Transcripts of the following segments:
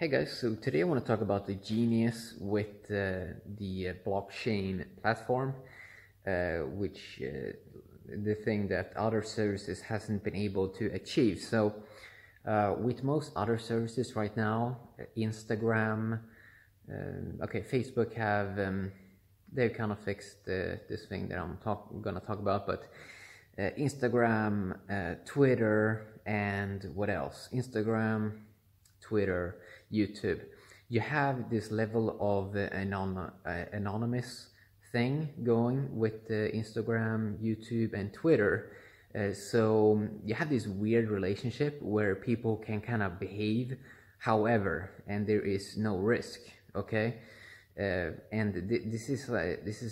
Hey guys, so today I want to talk about the genius with the blockchain platform, which the thing that other services hasn't been able to achieve. So with most other services right now, Instagram, Facebook have they've kind of fixed this thing that I'm gonna talk about, but Instagram, Twitter, and what else? Instagram, Twitter, YouTube. You have this level of anonymous thing going with Instagram, YouTube, and Twitter. So you have this weird relationship where people can kind of behave however, and there is no risk. Okay, and this is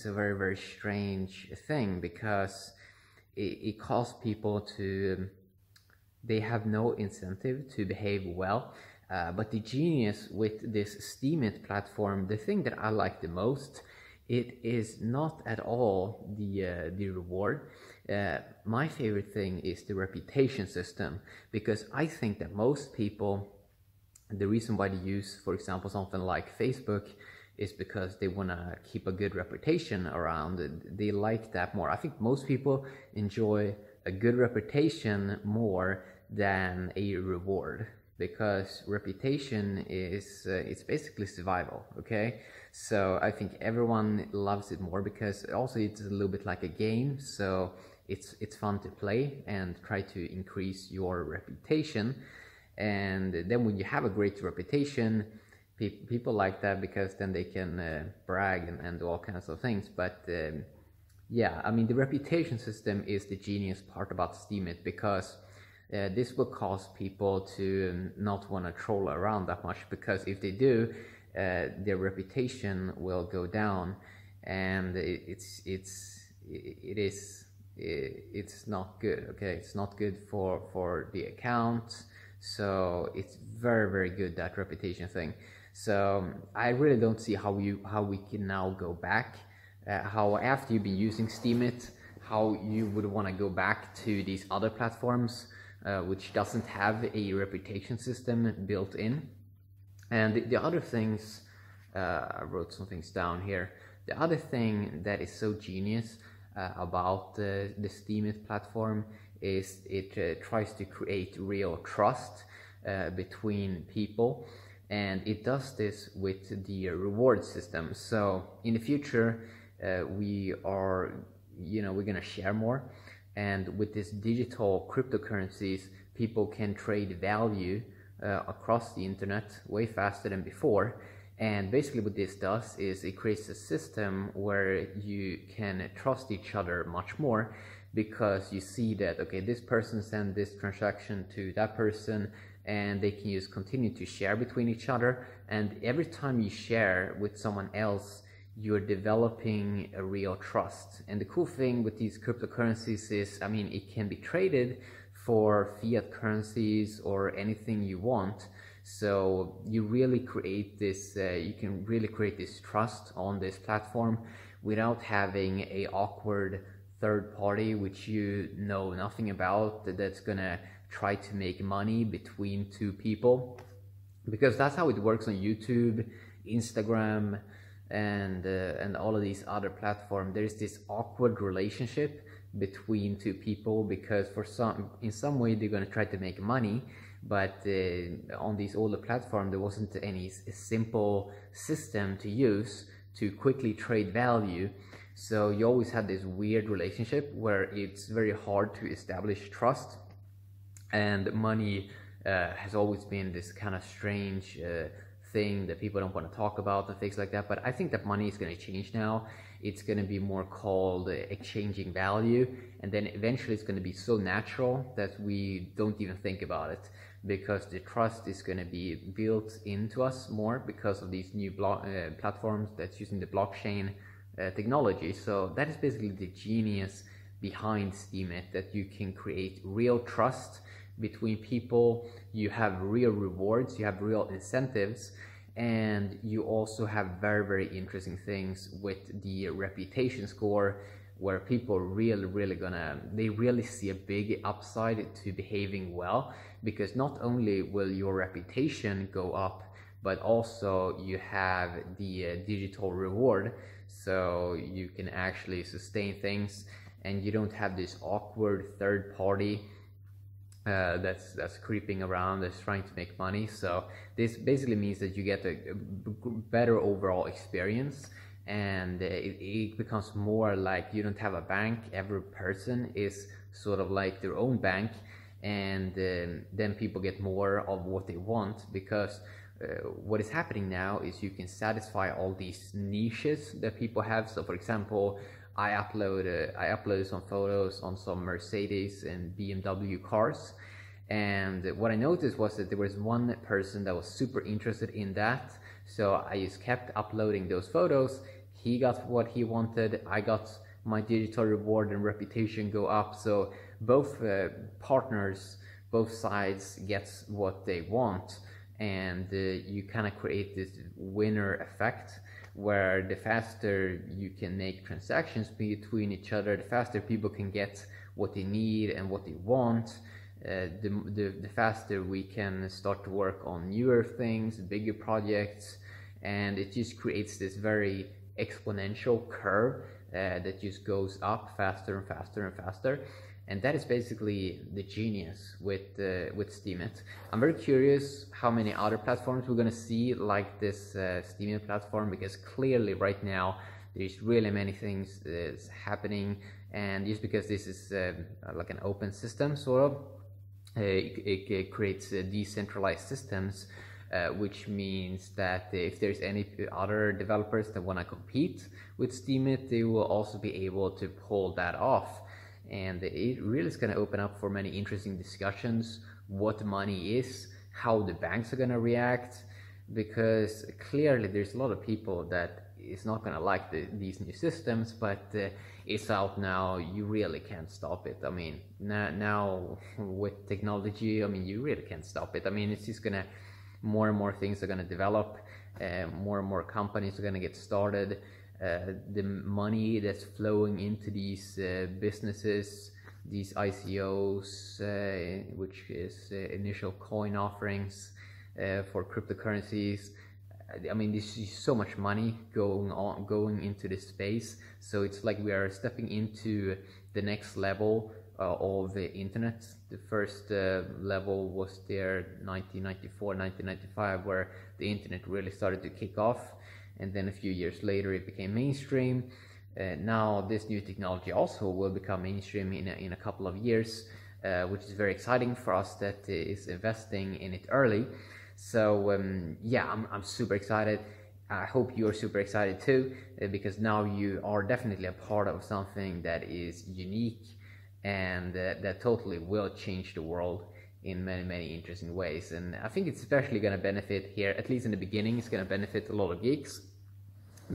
a very, very strange thing because it causes people to they have no incentive to behave well. But the genius with this Steemit platform, the thing that I like the most, it is not at all the reward. My favorite thing is the reputation system, because I think that most people, the reason why they use, for example, something like Facebook is because they want to keep a good reputation around it. They like that more. I think most people enjoy a good reputation more than a reward, because reputation is it's basically survival. Okay, so I think everyone loves it more because also it's a little bit like a game, so it's fun to play and try to increase your reputation. And then when you have a great reputation, people like that because then they can brag and do all kinds of things. But yeah, I mean, the reputation system is the genius part about Steemit, because this will cause people to not want to troll around that much, because if they do, their reputation will go down, and it's not good. Okay, it's not good for the account. So it's very, very good, that reputation thing. So I really don't see how we can now go back. How after you've been using Steemit, how you would want to go back to these other platforms, which doesn't have a reputation system built in. And the other things, I wrote some things down here. The other thing that is so genius about the Steemit platform is it tries to create real trust between people, and it does this with the reward system. So in the future, we're gonna share more. And with this digital cryptocurrencies, people can trade value across the internet way faster than before. And basically what this does is it creates a system where you can trust each other much more, because you see that, okay, this person sent this transaction to that person, and they can continue to share between each other. And every time you share with someone else, you're developing a real trust. And the cool thing with these cryptocurrencies is, I mean, it can be traded for fiat currencies or anything you want. So you really create this, you can really create this trust on this platform without having a awkward third party which you know nothing about, that's gonna try to make money between two people. Because that's how it works on YouTube, Instagram, and all of these other platforms. There's this awkward relationship between two people, because in some way they're going to try to make money, but on these older platforms there wasn't any simple system to use to quickly trade value. So you always had this weird relationship where it's very hard to establish trust, and money has always been this kind of strange thing that people don't want to talk about and things like that. But I think that money is going to change now. It's going to be more called exchanging value, and then eventually it's going to be so natural that we don't even think about it, because the trust is going to be built into us more because of these new platforms that's using the blockchain technology. So that is basically the genius behind Steemit, that you can create real trust between people, you have real rewards, you have real incentives, and you also have very, very interesting things with the reputation score, where people really see a big upside to behaving well, because not only will your reputation go up, but also you have the digital reward, so you can actually sustain things and you don't have this awkward third party that's creeping around, that's trying to make money. So this basically means that you get a better overall experience, and it becomes more like you don't have a bank. Every person is sort of like their own bank, and then people get more of what they want, because what is happening now is you can satisfy all these niches that people have. So for example, I uploaded some photos on some Mercedes and BMW cars, and what I noticed was that there was one person that was super interested in that, so I just kept uploading those photos. He got what he wanted, I got my digital reward and reputation go up, so both partners, both sides gets what they want, and you kind of create this winner effect, where the faster you can make transactions between each other, the faster people can get what they need and what they want, the faster we can start to work on newer things, bigger projects, and it just creates this very exponential curve that just goes up faster and faster and faster. And that is basically the genius with Steemit. I'm very curious how many other platforms we're gonna see like this Steemit platform, because clearly right now there's really many things that's happening, and just because this is like an open system sort of, it creates decentralized systems, which means that if there's any other developers that want to compete with Steemit, they will also be able to pull that off. And it really is going to open up for many interesting discussions, what money is, how the banks are going to react, because clearly there's a lot of people that is not going to like these new systems, but it's out now, you really can't stop it. I mean, now with technology, I mean, you really can't stop it. I mean, it's just going to, more and more things are going to develop, more and more companies are going to get started. The money that's flowing into these businesses, these ICOs, which is initial coin offerings for cryptocurrencies. I mean, there's so much money going into this space. So it's like we are stepping into the next level of the internet. The first level was there 1994, 1995, where the internet really started to kick off. And then a few years later it became mainstream. Now this new technology also will become mainstream in a couple of years, which is very exciting for us that is investing in it early. So yeah, I'm super excited. I hope you're super excited too, because now you are definitely a part of something that is unique, and that totally will change the world in many interesting ways. And I think it's especially going to benefit here, at least in the beginning, it's going to benefit a lot of geeks,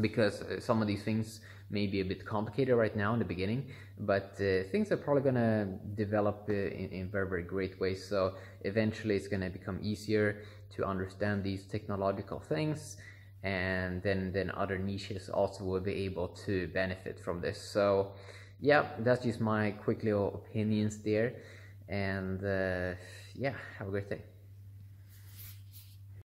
because some of these things may be a bit complicated right now in the beginning, but things are probably going to develop in very great ways. So eventually it's going to become easier to understand these technological things, and then other niches also will be able to benefit from this. So yeah, that's just my quick little opinions there, and yeah, have a great day.